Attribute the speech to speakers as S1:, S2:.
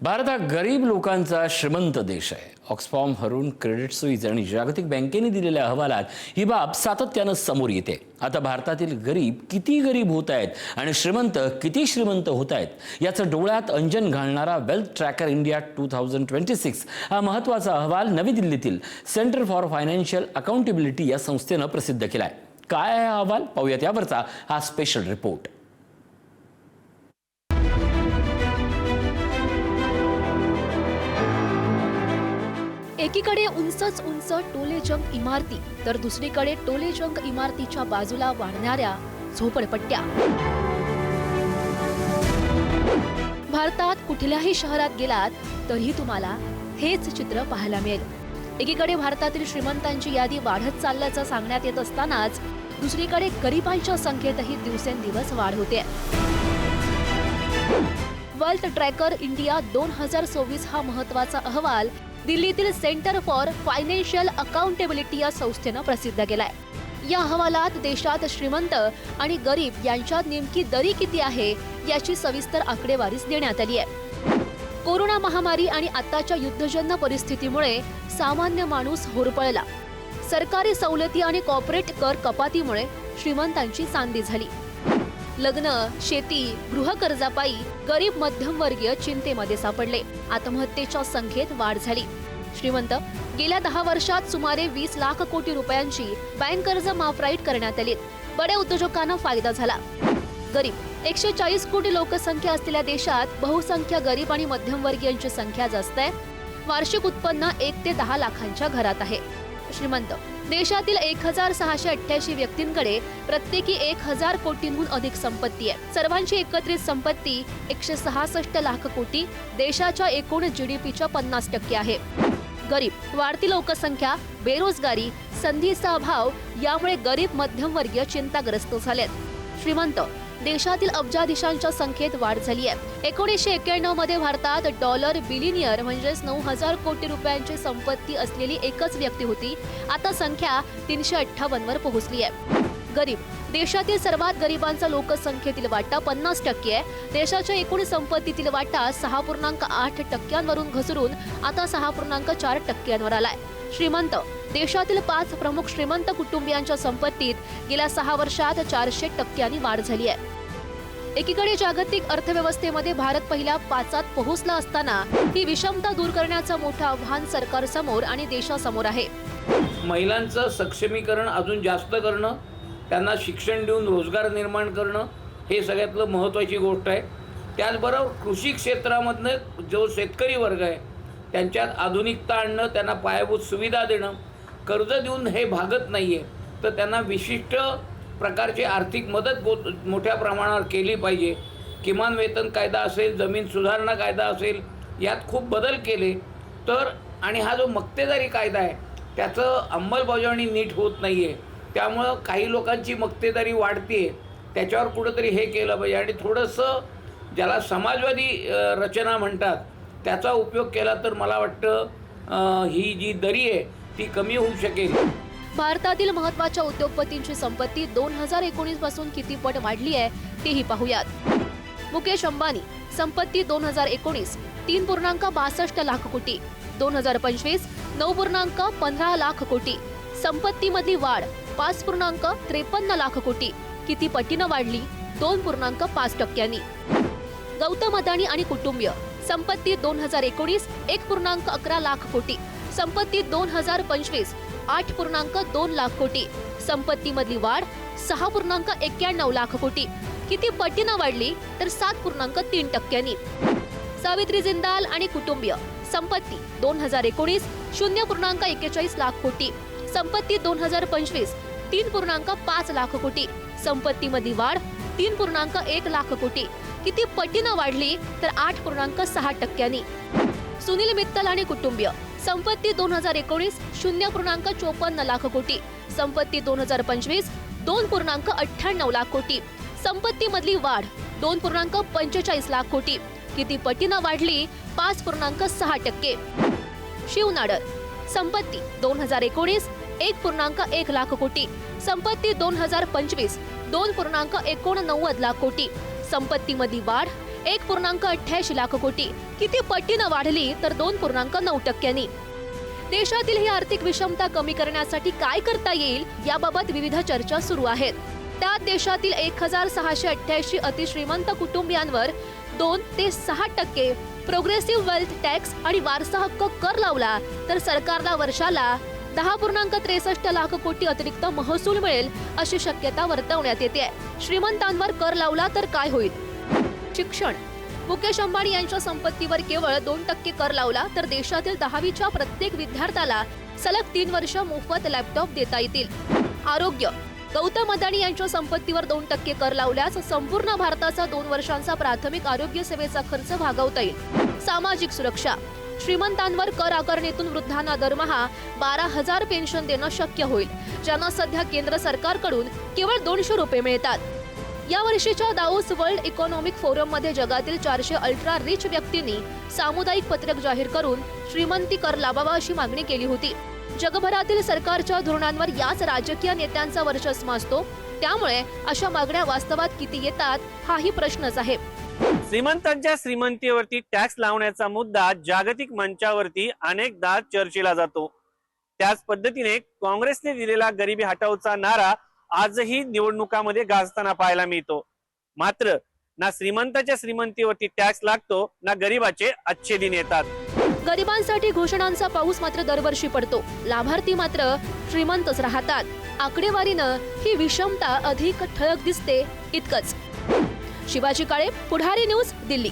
S1: भारत हा गरीब लोकांचा श्रीमंत देश आहे. ऑक्सफॉर्म हरून क्रेडिट स्विस आणि जागतिक बँकेने दिलेल्या अहवालात ही बाब सातत्यानं समोर येते. आता भारतातील गरीब किती गरीब होत आहेत आणि श्रीमंत किती श्रीमंत होत आहेत याचं डोळ्यात अंजन घालणारा वेल्थ ट्रॅकर इंडिया 2026 हा महत्त्वाचा अहवाल नवी दिल्लीतील सेंटर फॉर फायनान्शियल अकाउंटेबिलिटी या संस्थेनं प्रसिद्ध केलाय. काय आहे हा अहवाल पाहूयात यावरचा हा स्पेशल रिपोर्ट.
S2: एकीकडे उंचच उंच टोलेजंग इमारती तर दुसरीकडे टोलेजंग इमारतीच्या बाजूला वाढणाऱ्या झोपडपट्ट्या. भारतात कुठल्याही शहरात गेलात तरी तुम्हाला हेच चित्र पाहायला मिळेल. एकीकडे भारतातील श्रीमंतांची यादी वाढत चालल्याचं सांगण्यात येत असतानाच दुसरीकडे गरिबांच्या संख्येतही दिवसेंदिवस वाढ होते. वेल्थ ट्रॅकर इंडिया 2026 हा महत्त्वाचा अहवाल दिल्लीतील सेंटर फॉर फायनान्शियल अकाउंटेबिलिटी या संस्थेनं प्रसिद्ध केलाय. या अहवालात देशात श्रीमंत आणि गरीब यांच्यात नेमकी दरी किती आहे याची सविस्तर आकडेवारीच देण्यात आली आहे. कोरोना महामारी आणि आताच्या युद्धजन्य परिस्थितीमुळे सामान्य माणूस होरपळला. सरकारी सवलती आणि कॉर्पोरेट कर कपातीमुळे श्रीमंतांची सांधी झाली. लग्न, शेती, गृहकर्जापायी गरीब मध्यमवर्गीय चिंतेमध्ये सापडले. आत्महत्येच्या संख्येत वाढ झाली. श्रीमंत गेल्या 10 वर्षात सुमारे 20 लाख कोटी रुपयांची बँक कर्ज माफराईट करण्यात आली. बड्या उद्योजकांना फायदा झाला. गरीब 140 कोटी लोकसंख्या असलेल्या देशात बहुसंख्य गरीब आणि मध्यमवर्गीयांची संख्या जास्त आहे. वार्षिक उत्पन्न 1 ते 10 लाखांच्या घरात आहे. श्रीमंत देशातील 1688 व्यक्तींकडे प्रत्येकी 1000 कोटींहून अधिक संपत्ती आहे. सर्वांची एकत्रित संपत्ती 166 लाख कोटी देशाच्या एकूण जीडीपीच्या 50% आहे. गरीब वाढती लोकसंख्या, बेरोजगारी, संधीचा अभाव यामुळे गरीब मध्यमवर्गीय चिंताग्रस्त झालेत. श्रीमंत देशातील अब्जाधीशांच्या संख्येत वाढ झाली आहे. 1991 मध्ये भारतात डॉलर बिलिनियर म्हणजेच 9000 कोटी रुपयांची संपत्ती असलेली एकच व्यक्ती होती. आता संख्या 358 वर पोहोचली आहे. गरीब देशातील सर्वात गरिबांचा लोकसंख्येतील वाटा 50% आहे. देशाच्या एकूण संपत्तीतील वाटा 6.8% वरून घसरून आता 6.4% आलाय. श्रीमंत देशातील 5 प्रमुख श्रीमंत कुटुंबियांच्या संपत्तीत गेल्या 6 वर्षात 400% वाढ झाली आहे. एकीकडे जागतिक अर्थव्यवस्थेमध्ये भारत पहिल्या 5 पोहोचला असताना ही विषमता दूर करण्याचं मोठं आव्हान सरकारसमोर आणि देशासमोर आहे.
S3: महिलांचं सक्षमीकरण अजून जास्त करणं, त्यांना शिक्षण देऊन रोजगार निर्माण करणं हे सगळ्यातलं महत्त्वाची गोष्ट आहे. त्याचबरोबर कृषी क्षेत्रामधनं जो शेतकरी वर्ग आहे त्यांच्यात आधुनिकता आणणं, त्यांना पायाभूत सुविधा देणं. कर्ज देऊन हे भागत नाही आहे, तर त्यांना विशिष्ट प्रकारची आर्थिक मदत मोठ्या प्रमाणावर केली पाहिजे. किमान वेतन कायदा असेल, जमीन सुधारणा कायदा असेल, यात खूप बदल केले तर, आणि हा जो मक्तेदारी कायदा आहे त्याचं अंमलबजावणी नीट होत नाही आहे. त्यामुळं काही लोकांची मक्तेदारी वाढते, त्याच्यावर कुठंतरी हे केलं पाहिजे. आणि थोडंसं ज्याला समाजवादी रचना म्हणतात त्याचा उपयोग केला तर मला वाटतं ही जी दरी आहे ती कमी होऊ शकेल.
S2: भारतातील महत्त्वाच्या उद्योगपतींची संपत्ती 2019 पासून किती पट वाढली आहे तेही पाहूयात. मुकेश अंबानी संपत्ती 2019 3.62 लाख कोटी, 2025 9.15 लाख कोटी. संपत्तीमधली वाढ 5.53 लाख कोटी. किती पटीनं वाढली? 2.5%. गौतम अदानी आणि कुटुंबीय संपत्ती 2019 1.11 लाख कोटी. संपत्ती 2025 8.2 लाख कोटी. संपत्तीमधली वाढ 6.91 लाख कोटी. किती पटीनं वाढली? तर 7.3%. सावित्री जिंदाल आणि कुटुंबीय संपत्ती 2019 0.41 लाख कोटी. संपत्ती 2025 3.5 लाख कोटी. संपत्तीमधली वाढ 3.1 लाख कोटी. किती पटीनं वाढली? तर 8.6%. सुनील मित्तल आणि कुटुंबीय संपत्ती 2019 0.54 लाख कोटी. संपत्ती 2025 2.98 लाख कोटी. संपत्तीमधली वाढ 2.45 लाख कोटी. किती पटीनं वाढली? 5.6%. शिव नाडर संपत्ती 2019 1.1 लाख कोटी. संपत्ती 2025 2.89 लाख कोटी. संपत्तीमधली वाढ 1.88 लाख कोटी, किती पटीनं वाढली तर 2.9%. देशातील ही आर्थिक विषमता कमी करण्यासाठी काय करता येईल याबाबत विविध चर्चा सुरू आहेत. त्यात देशातील 1688 अतिश्रीमंत कुटुंबियांवर 2 ते 6% प्रोग्रेसिव्ह वेल्थ टॅक्स आणि वारसा हक्क कर लावला तर सरकारला वर्षाला 10.63 लाख कोटी अतिरिक्त महसूल मिळेल अशी शक्यता वर्तवण्यात येते. श्रीमंतांवर कर लावला तर काय होईल? शिक्षण. मुकेश अंबानी यांच्या संपत्तीवर केवळ 2% कर लावला तर देशातील 10वीच्या प्रत्येक विद्यार्थ्याला सलग 3 वर्ष मोफत लॅपटॉप देता येतील. आरोग्य. गौतम अदानी यांच्या संपत्तीवर 2% कर लावल्यास संपूर्ण भारताचा 2 वर्षांचा प्राथमिक आरोग्य सेवेचा खर्च भागवता येईल. सामाजिक सुरक्षा. श्रीमंतांवर कर आकारणीतून वृद्धांना दरमहा 12,000 पेन्शन देणं शक्य होईल, ज्यांना सध्या केंद्र सरकारकडून केवळ 200 रुपये मिळतात. या वर्षीच्या दाओस वर्ल्ड इकॉनॉमिक फोरम मध्ये जगातील 400 अल्ट्रा रिच व्यक्तींनी सामुदायिक पत्रक जाहीर करून श्रीमंती कर लावावा अशी मागणी केली होती. जगभरातील सरकारच्या धोरणांवर याच राजकीय नेत्यांचा वर्चस्व असतो, त्यामुळे अशा मागण्या वास्तवात किती येतात हाही प्रश्नच आहे.
S4: श्रीमंतांच्या श्रीमंतीवरती टॅक्स लावण्याचा मुद्दा जागतिक मंचावरती अनेकदा चर्चेला जातो. त्याच पद्धतीने काँग्रेसने दिलेला गरिबी हटावचा नारा आजही निवडणुकामध्ये गाजताना पाहायला मिळतो. मात्र ना श्रीमंताच्या श्रीमंतीवरती टॅक्स लागतो ना गरिबाचे अच्छे दिन येतात.
S2: गरिबांसाठी घोषणांचा पाऊस मात्र दरवर्षी पडतो, लाभार्थी मात्र श्रीमंतच राहतात. आकडेवारीनं ही विषमता अधिक ठळक दिसते इतकंच. शिवाजी काळे, पुढारी न्यूज, दिल्ली.